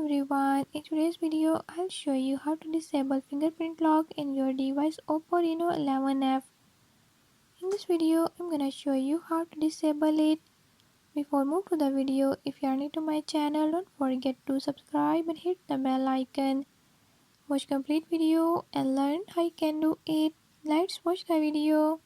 everyone, in today's video I'll show you how to disable fingerprint lock in your device Oppo Reno 11F. In this video I'm gonna show you how to disable it. Before move to the video, if you are new to my channel, don't forget to subscribe and hit the bell icon. Watch complete video and learn how you can do it. Let's watch the video.